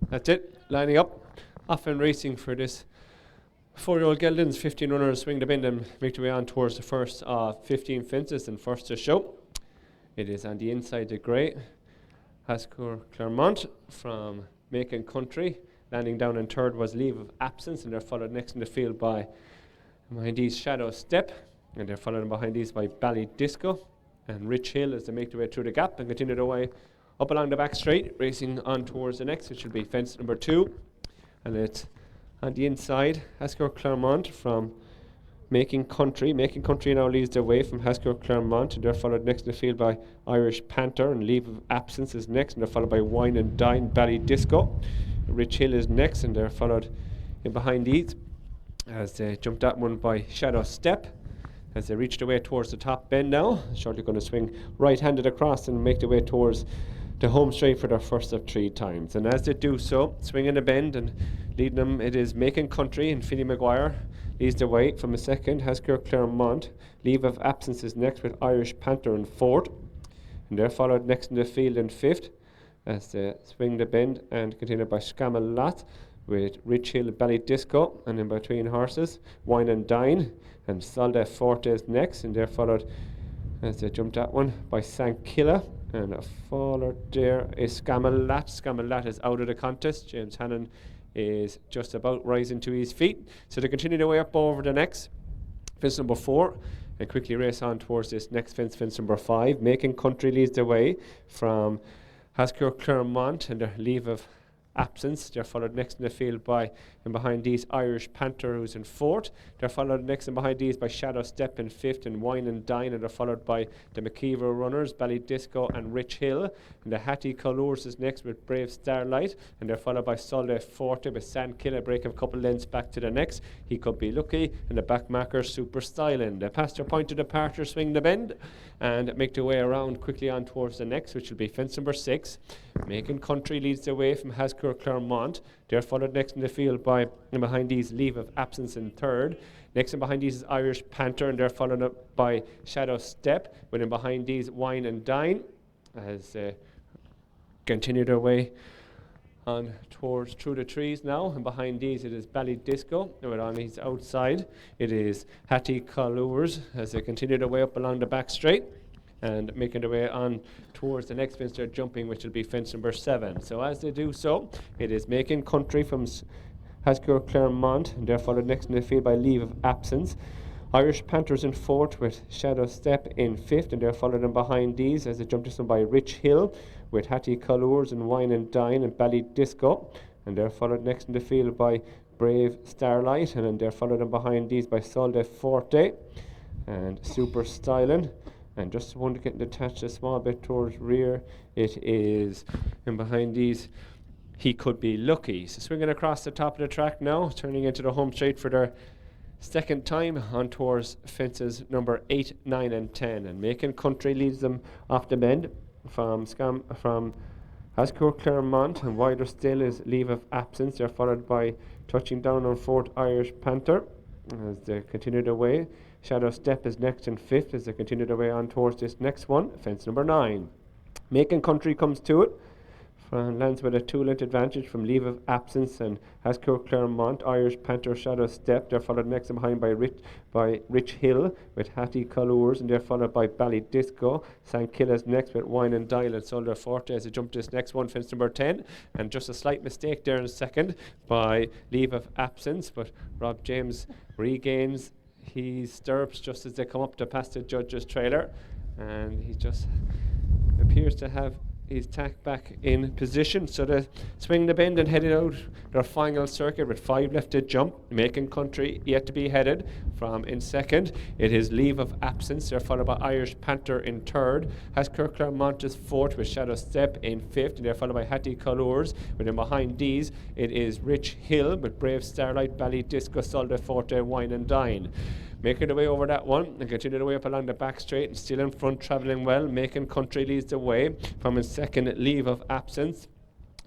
That's it, lining up, off and racing for this 4yo Geldings. 15 runners swing the bend and make their way on towards the first of 15 fences and first to show. It is on the inside, the grey Hascour Claremont from Macon Country. Landing down in third was Leave of Absence, and they're followed next in the field by behind these Shadow Step, and they're followed behind these by Bally Disco and Rich Hill as they make their way through the gap and continue their way up along the back straight, racing on towards the next, which will be fence number 2. And it's on the inside, Hascour Claremont from Macon Country. Macon Country now leads their way from Hascour Claremont, and they're followed next in the field by Irish Panther, and Leave of Absence is next, and they're followed by Wine and Dine, Bally Disco. Rich Hill is next, and they're followed in behind these as they jump that one by Shadow Step. As they reach their way towards the top bend now, shortly going to swing right-handed across and make their way towards the home straight for their first of 3 times. And as they do so, swinging the bend and leading them, it is Macon Country, and Finny Maguire leads the way from a second. Hascour Claremont, Leave of Absence is next with Irish Panther in fourth, and they're followed next in the field in fifth as they swing the bend and continue by Scamalot with Rich Hill, Bally Disco, and in between horses, Wine and Dine, and Solde Forte is next, and they're followed as they jump that one by Sankilla, and a faller there is Scamalot. Scamalot is out of the contest. James Hannon is just about rising to his feet, so they continue their way up over the next fence number 4 and quickly race on towards this next fence number 5. Macon Country leads the way from Hascour Claremont and their Leave of Absence. They're followed next in the field by and behind these Irish Panther, who's in fourth. They're followed next and behind these by Shadow Step in fifth, and Wine and Dine, and they're followed by the McKeever runners, Bally Disco and Rich Hill. And the Hattie Colours is next with Brave Starlight, and they're followed by Solde Forte with Sankilla breaking a couple lengths back to the next. He Could Be Lucky, and the back marker Super Styling. They pass their point of departure, swing the bend, and make their way around quickly on towards the next, which will be fence number 6. Macon Country leads the way from Hascour Claremont. They're followed next in the field by and behind these Leave of Absence in third. Next and behind these is Irish Panther, and they're followed up by Shadow Step. With in behind these Wine and Dine as they continue their way on towards through the trees now. And behind these it is Bally Disco. And on his outside it is Hattie Colours as they continue their way up along the back straight and making their way on towards the next fence they're jumping, which will be fence number 7. So as they do so, it is Macon Country from Hascour Claremont, and they're followed next in the field by Leave of Absence. Irish Panthers in fourth with Shadow Step in fifth, and they're followed in behind these as they jump this one by Rich Hill with Hattie Colours and Wine and Dine and Bally Disco, and they're followed next in the field by Brave Starlight, and then they're followed in behind these by Solde Forte and Super Styling. And just one to get detached a small bit towards rear, it is in behind these He Could Be Lucky. So swinging across the top of the track now, turning into the home straight for their second time on towards fences number 8, 9 and 10. And Macon Country leads them off the bend from Hascour Claremont, and wider still is Leave of Absence. They're followed by touching down on fourth Irish Panther as they continue their way. Shadow Step is next in fifth as they continue their way on towards this next one, fence number 9. Macon Country comes to it, lands with a 2-length advantage from Leave of Absence and Hascour Claremont. Irish Panther, Shadow Step, they're followed next and behind by Rich Hill with Hattie Colours, and they're followed by Bally Disco. Sankilla's next with Wine and Dial and Solder Forte as they jump to this next one, fence number 10. And just a slight mistake there in second by Leave of Absence, but Rob James regains his stirrups just as they come up to pass the judge's trailer, and he just appears to have his tack back in position. So they swing the bend and headed out their final circuit with 5 left to jump. Macon Country yet to be headed from in second. It is Leave of Absence. They're followed by Irish Panther in third. Hascour Claremont is fourth with Shadow Step in fifth. And they're followed by Hattie Colours. Within behind these, it is Rich Hill with Brave Starlight, Bally Disco, Solde Forte, Wine and Dine. Making their way over that one and continue their way up along the back straight and still in front, travelling well. Macon Country leads the way from in second, Leave of Absence,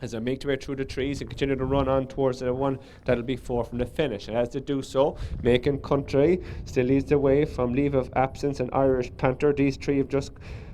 as they make their way through the trees and continue to run on towards the one that'll be 4 from the finish. And as they do so, Macon Country still leads the way from Leave of Absence and Irish Panther. These 3 have just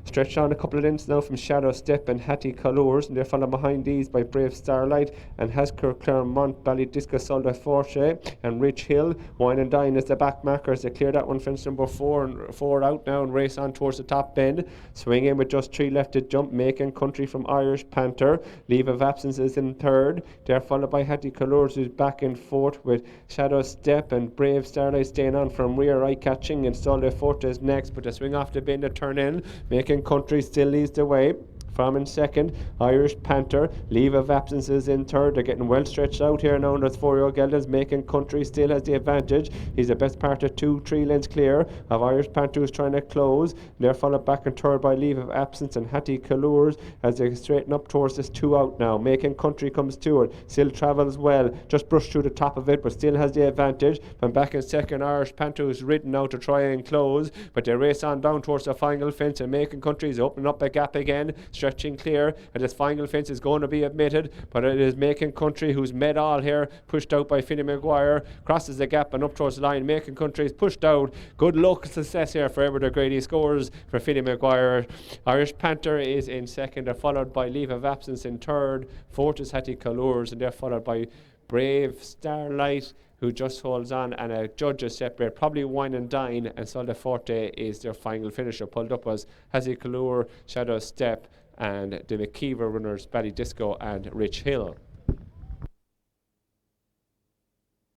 Stretch on a couple of lengths now from Shadow Step and Hattie Colours, and they're followed behind these by Brave Starlight and Hasker Claremont, Ballydisco Solda Forte and Rich Hill. Wine and Dine as the back markers. They clear that one, fence number 4 and 4 out now and race on towards the top bend. Swing in with just 3 left to jump. Macon Country from Irish Panther. Leave of Absence is in third. They're followed by Hattie Colours, who's back in fourth, with Shadow Step and Brave Starlight staying on from rear. Eye Catching and Solda Forte is next, but the swing off the bend to turn in. Macon Country still leads the way. From in second, Irish Panther. Leave of Absence is in third. They're getting well stretched out here now. There's 4yo Geldings. Macon Country still has the advantage. He's the best part of 2-3 lengths clear of Irish Panther, who's trying to close. They're followed back in third by Leave of Absence and Hattie Colours as they straighten up towards this 2 out now. Macon Country comes to it. Still travels well. Just brushed through the top of it, but still has the advantage. From back in second, Irish Panther, who's ridden now to try and close, but they race on down towards the final fence, and Macon Country is opening up a gap again, stretching clear, and this final fence is going to be admitted, but it is Macon Country who's met all here, pushed out by Finney Maguire, crosses the gap and up towards the line. Macon Country is pushed out. Good local success here for Edward O'Grady. Scores for Finney Maguire. Irish Panther is in second. They're followed by Leave of Absence in third. Fourth is Hattie Colours, and they're followed by Brave Starlight, who just holds on, and a judges separate, probably Wine and Dine, and Solda Forte is their final finisher. Pulled up was Hattie Colours, Shadow Step, and the McKeever runners, Ballydisco and Rich Hill.